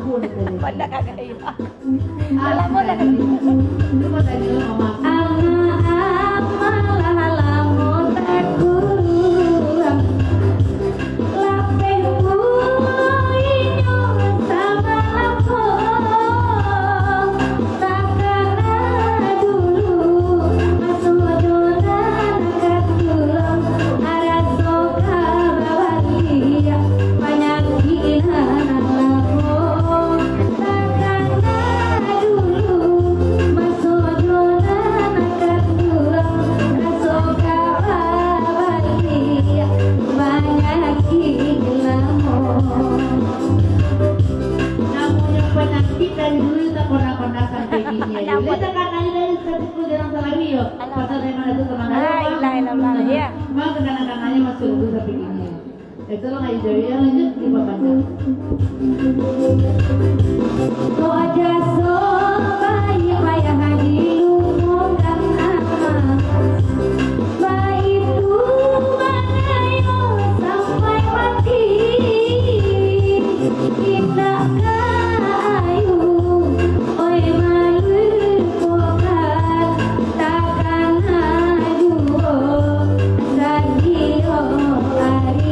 pun tadi. Pada kagak iya. Alam mo na kagak. Lu mau tanya lu mama. Itu lo nggak jadi yang lanjut di bapaknya. Oh aja so bayi ayah haji lumongkan bayi itu manayo sampai mati kita kayu oi malu pokat takkan aduo sadio hari.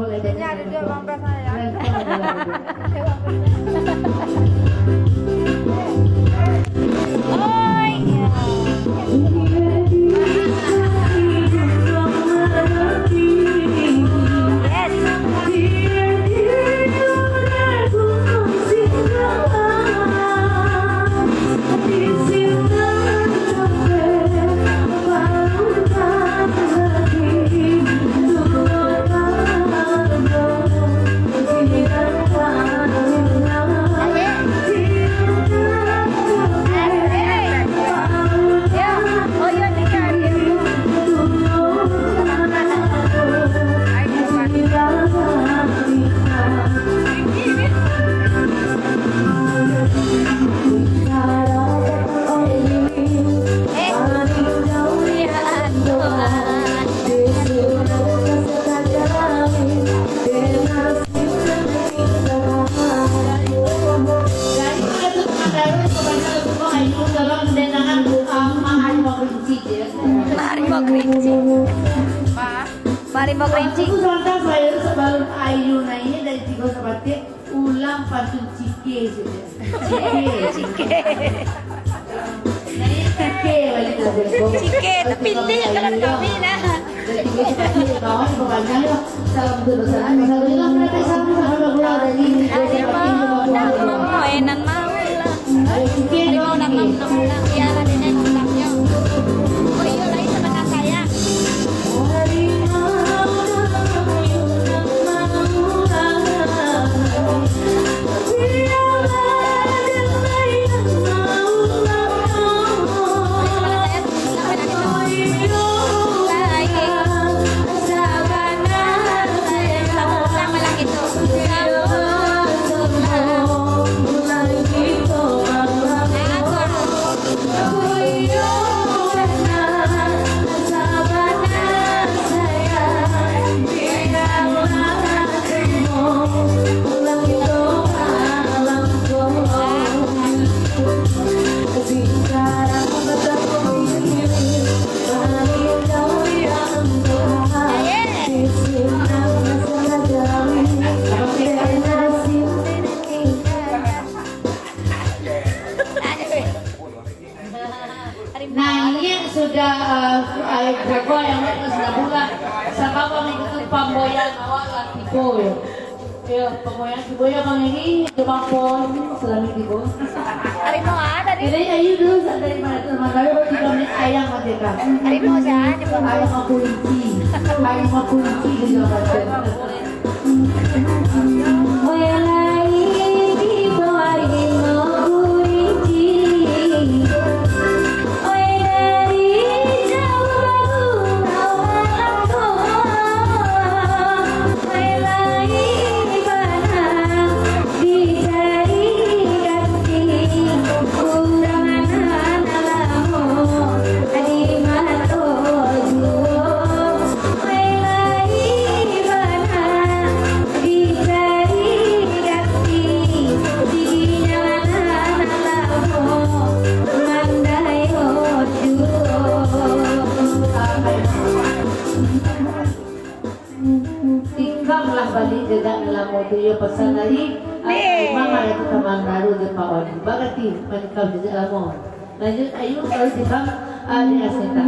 Ini ada dua bang pres saya. Oh iya. Marimba Kerinci. Aku sebentar saya sebelum Ayu nah ini dari Tigo Sabati ulang pantun cike sudah. Cike. Cike tapi dia kalau kami nah. Dari Tigo Sabati kawan bapaknya ya salam dulu salam salam mereka sama dari Tigo Sabati. Enan mau lah. Ayo cike mau nak ya lah dia ulangnya. Oh iya lagi setengah saya. Berapa yang sudah bulan sama mengikuti pamboyan awal tibo ya. Ya, pamboyan tibo ya bang ini di Bangpon selama tibo. Hari mau ada Jadi ayo dulu dari mana teman lalu baru 3 menit ayam merdeka. Hari mau saya coba. Ayam mau kunci, ayam mau kunci di Jawa Barat. Tinggallah balik dengan dalam mobil pesan dari mama itu teman baru di Pawan. Bagati menikah di dalam. Lanjut ayo kalau tinggal di Asita.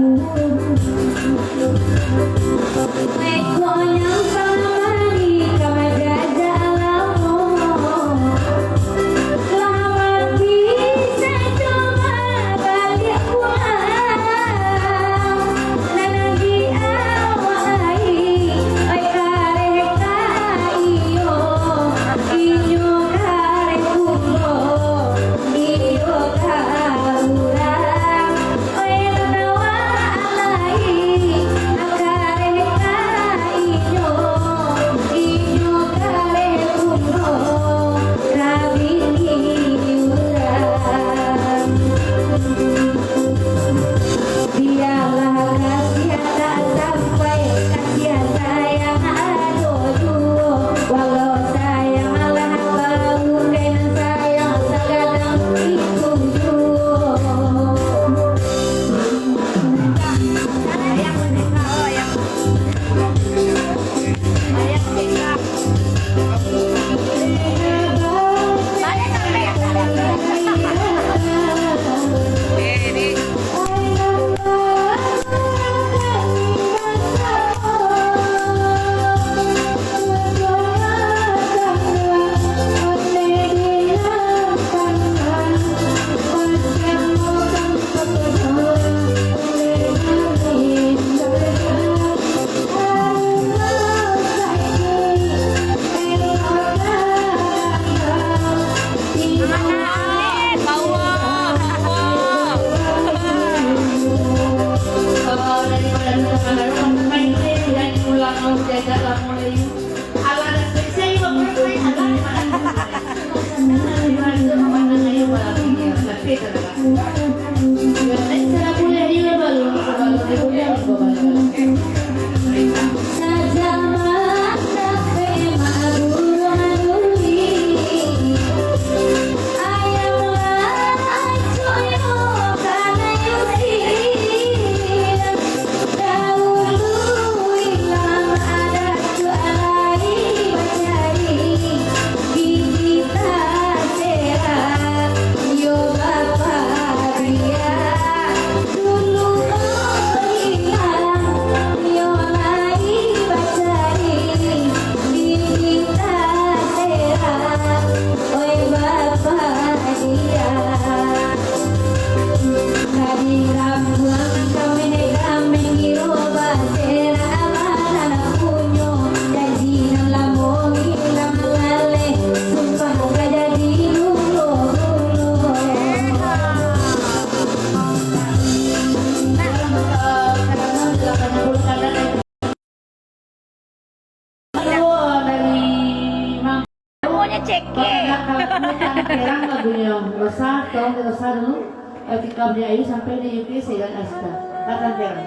Ketika beli ayu sampai di UK segan Asta kata Vera.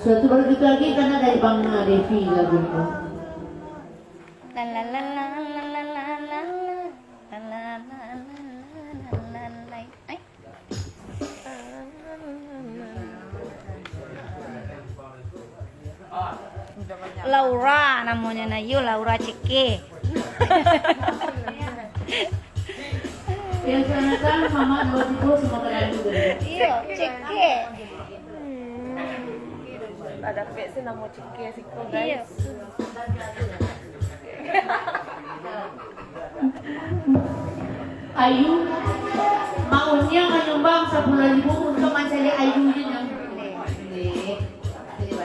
Suatu baru gitu lagi karena dari Bang Devi lagu itu. La la la la la la la la la la la la. Laura namanya Nayu, Laura Ceke. Biasanya kan mama buat itu semua kalian juga. Iya, Ceke. Ada pese nama Ceke sih kok guys. Iya. Ayu maunya menyumbang 10.000 untuk mencari Ayu yang ini.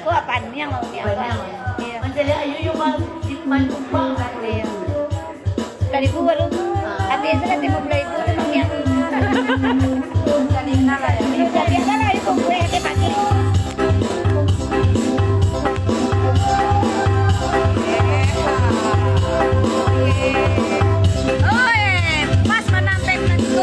Kok apaan yang maunya apa? Iya. Mencari Ayu yang menyumbang 10.000. Dari gua lu. Hati itu nanti mau beli itu memangnya. Jadi nala ya. Lu jadi apa lah itu gue hati pagi. Pas menampak nanti.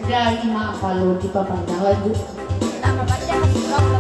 Dari Mapalo di Papandang lanjut. Nama baca masih berapa?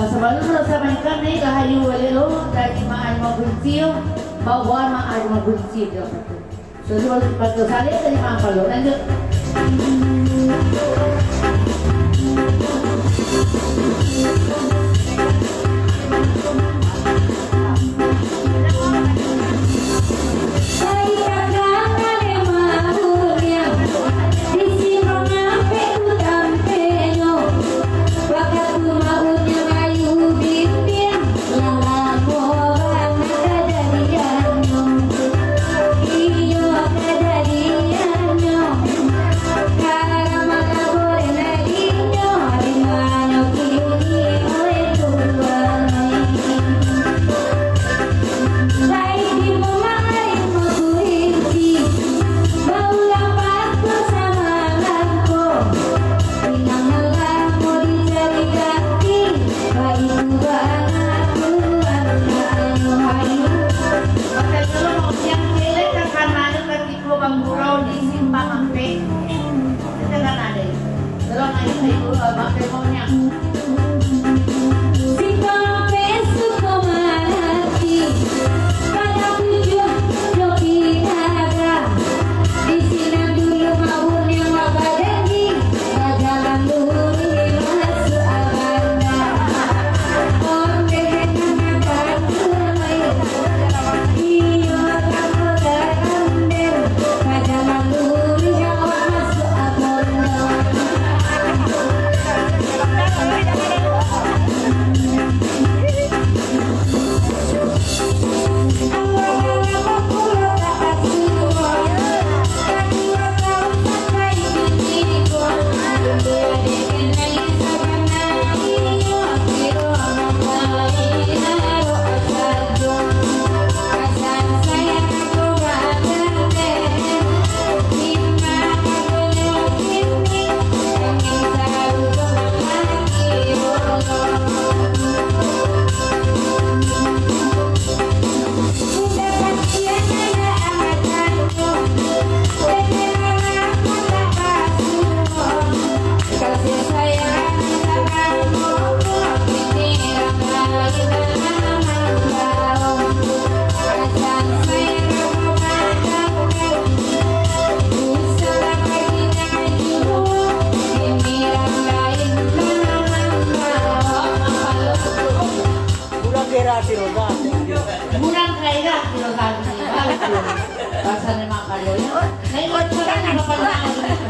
Sebelum sa mainkan ni kahayu walilo dari maan mabunsio bawa maan mabunsio dapat. So sebelum pagkasali dari maan palo lanjut. Basa ni mga kaloy. Naikot ko lang ang kapalaman dito.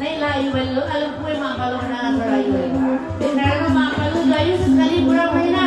Nailayo balo, alam ko yung mga palong na nasa rayo eh. Tinara ng mga palong layo sa sekali murang mahina.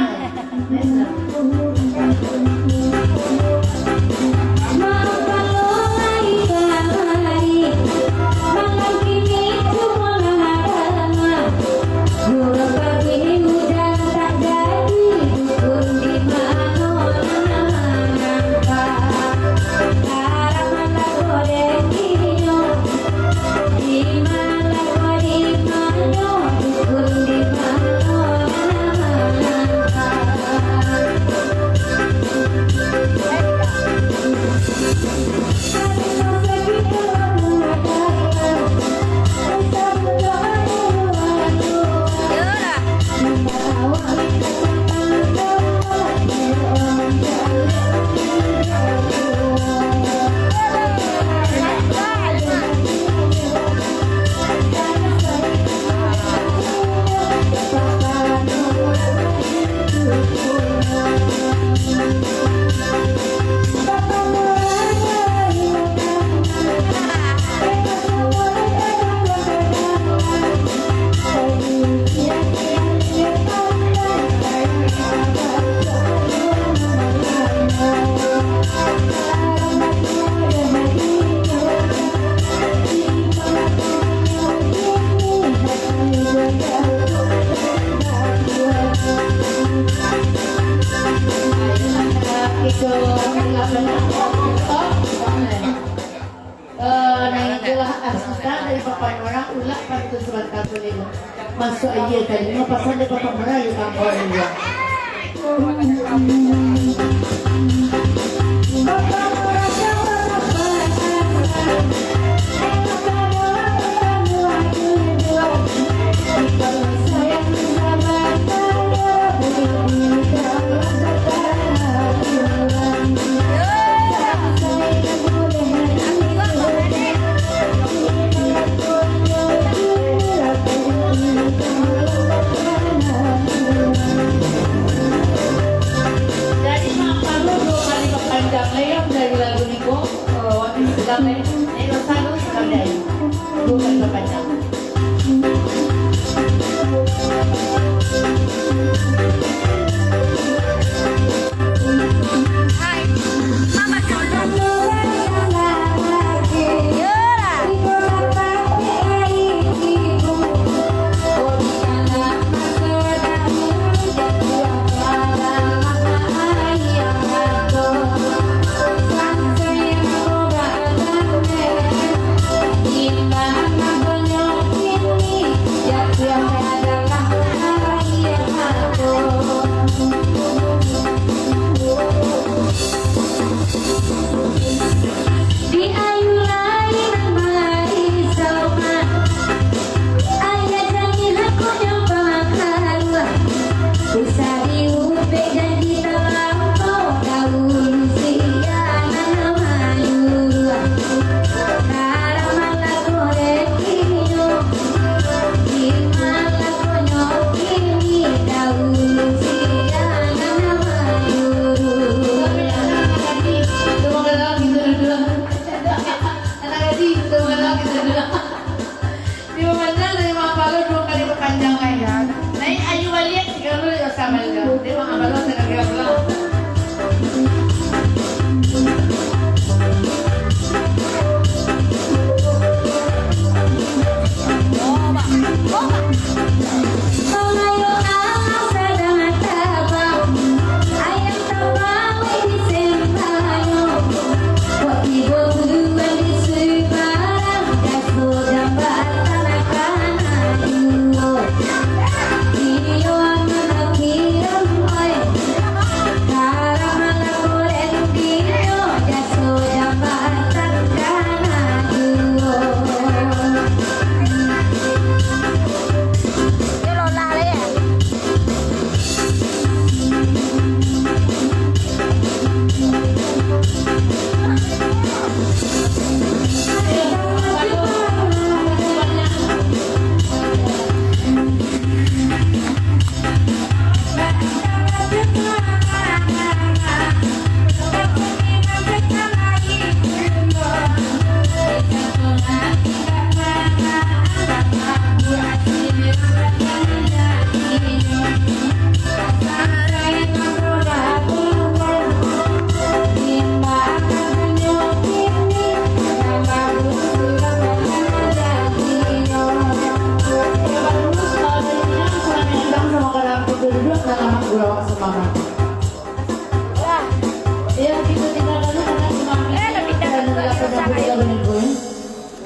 Dari papan orang ulak pantun surat katolik masuk aja tadi mau pasal di papan orang yang kampung dia. Dari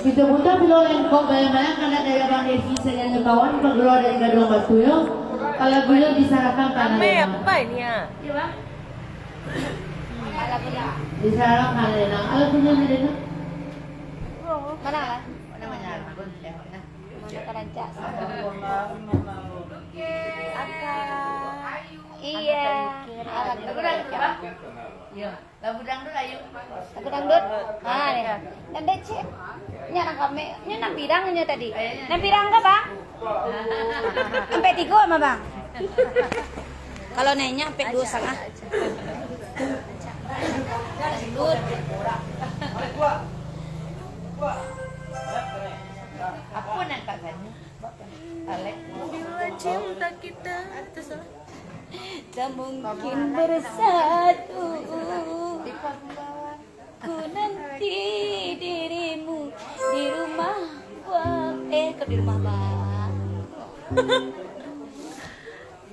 Kita buta pilolen ko bayang-bayang karena dari abang devisa yang kawan pagro dari gadong batuyo. Kalau gue disarankan karena Rame apa ini ya? Iya bang. disarankan karena kalau punya mereka. Mana lah? Namanya Mana keranca? Iya. Iya, lagu dangdut ayo. Aku dangdut. Ah, nih. Dan DC. Nya nang kami, nya nang pirangnya tadi. Nang pirang enggak, Bang? Sampai 3 sama Bang. Kalau naiknya sampai 2,5. Dangdut. Apa nang katanya? Alek. Bila cinta kita terus Tak mungkin bersatu. Ku nanti dirimu di rumah Bang. Ke di rumah Bang.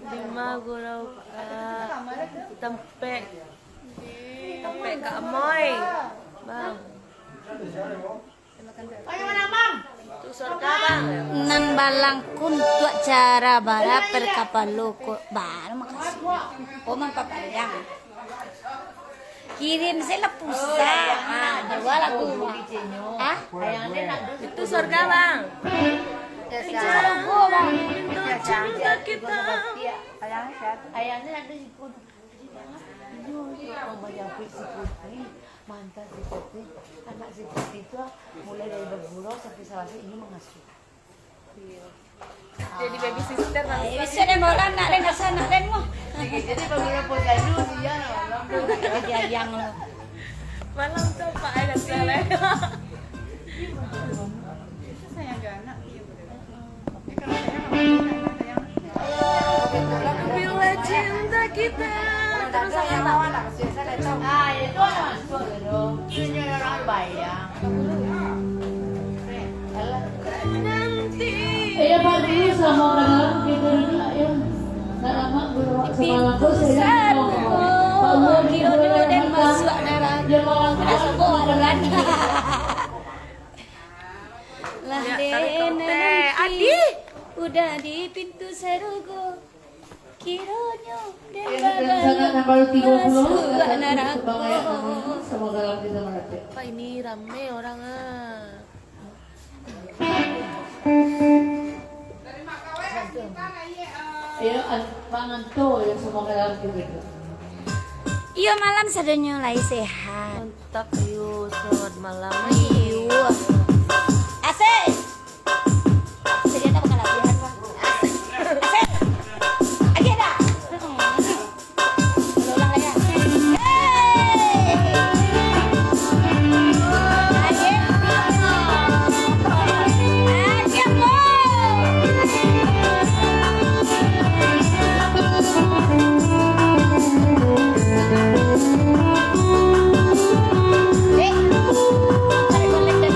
di Magurau tempe Kak Moy. Bang. Itu surga bang. Nan balang kuntuk cara bara perkapalo ko. Baru makasih. Oh man papayang. Kirim saya pulsa. Ah, dua lagu. Ah? Itu surga bang. Cara gua bang. Cinta kita. Ayahnya ada si Putri. Mama yang si Putri, mantan si Putri, anak si Putri itu mulai dari bergurau sampai selesai ini mengasuh. Jadi baby sister bang. Bisa deh bola nak den sana den mo. Jadi bergurau posyandu sih ya, Dia yang lo. Malam tuh Pak ada salah. Bila cinta kita terus Ah, itu anak masuk dong. Ini orang bayang. nanti. Iya Pak, ini sama kadang kita dulu ayo. Nggak lama berdoa semalam tuh saya Pak Umar Diodo dan masuk darah. Ada sebuah dengan. Lah Ya, tarik den teh. Adi. udah di pintu serugo. Kironyo den Dan sangat nomor 30 masuk sebagai neraka. sama galang kita mereka. Pak ini rame orang ah. Ayo pangan tuh yang semua galang kita. Iya malam sadonyo lai sehat. Mantap yuk, selamat malam. Iya. Asik. Sedia tak bakal latihan, Bang. Asik. Lagi ada. Ulang lagi. Hey. Lagi. Lagi, Bro. Tarik balik dan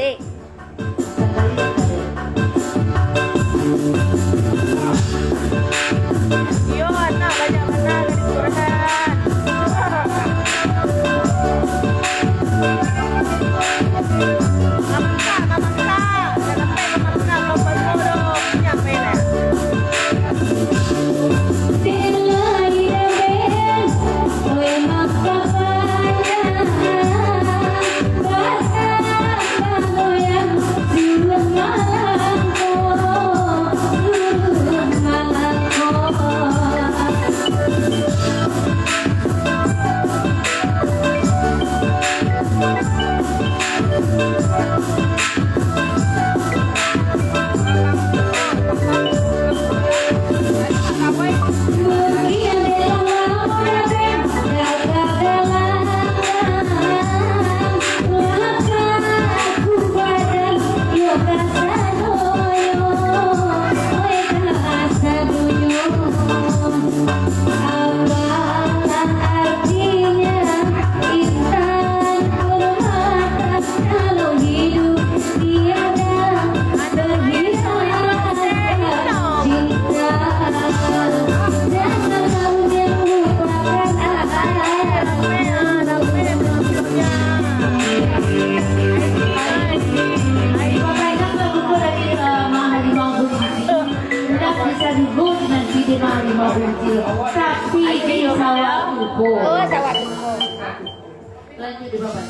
Asik. Yo, anak banyak menang di Quran. Tapi di sawah upo. Oh, sawah upo. Lanjut di bawah.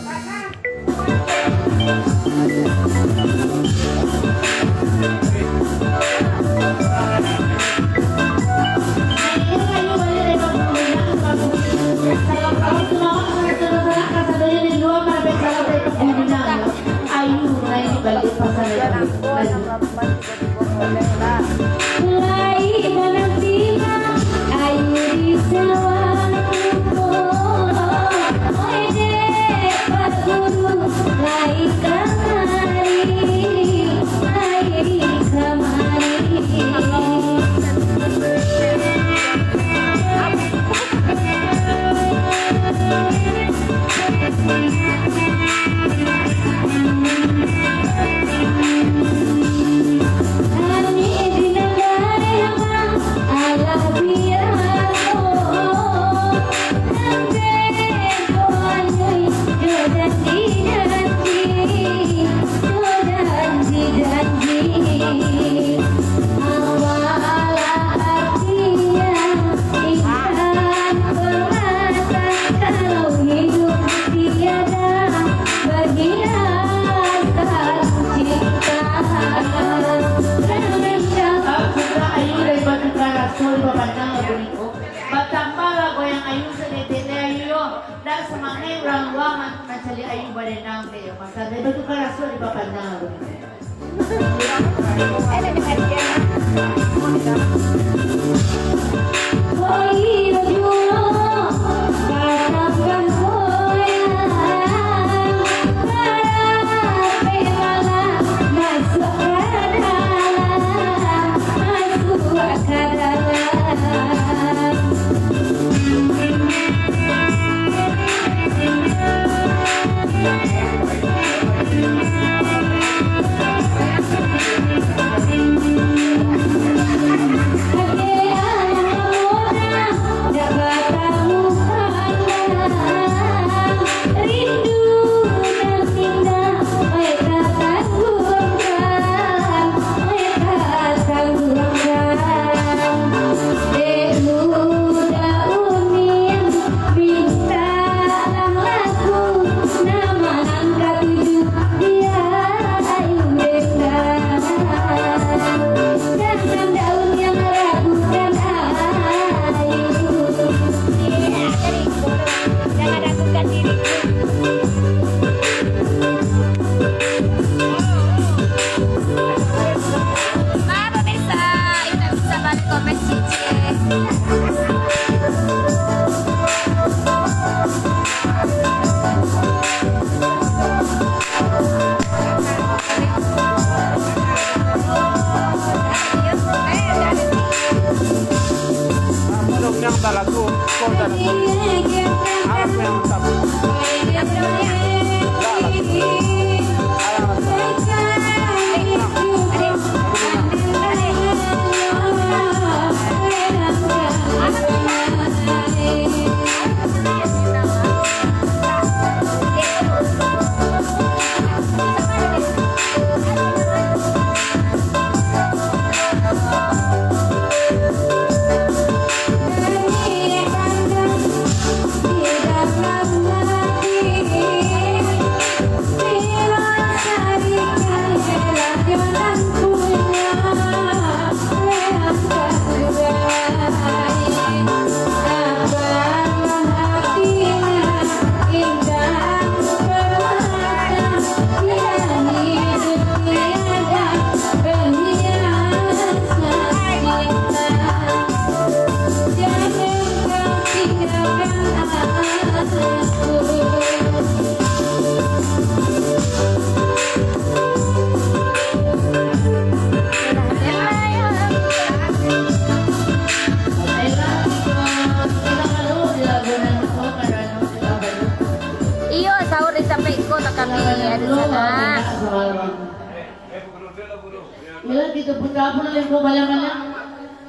gitu putra pun yang kau malam-malam.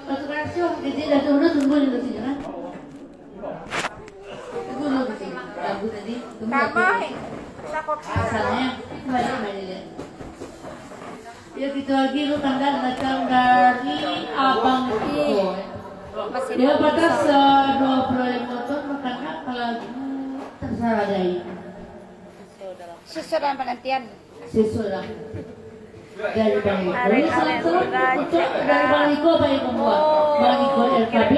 Waktu kerasio, jadi dah tunggu tunggu di sini kan? Tunggu di sini. Lagu tadi. Kamay. Takot Asalnya balik lihat. Ya gitu lagi lu tanggal datang dari Abang Iko. Masih Dia batas 25 tahun makanya kalau terserah dari siswa dalam penantian. sesudah dari Bang Iko. Ini salah-salah untuk dari Bang Iko apa yang membuat Bang Iko RKB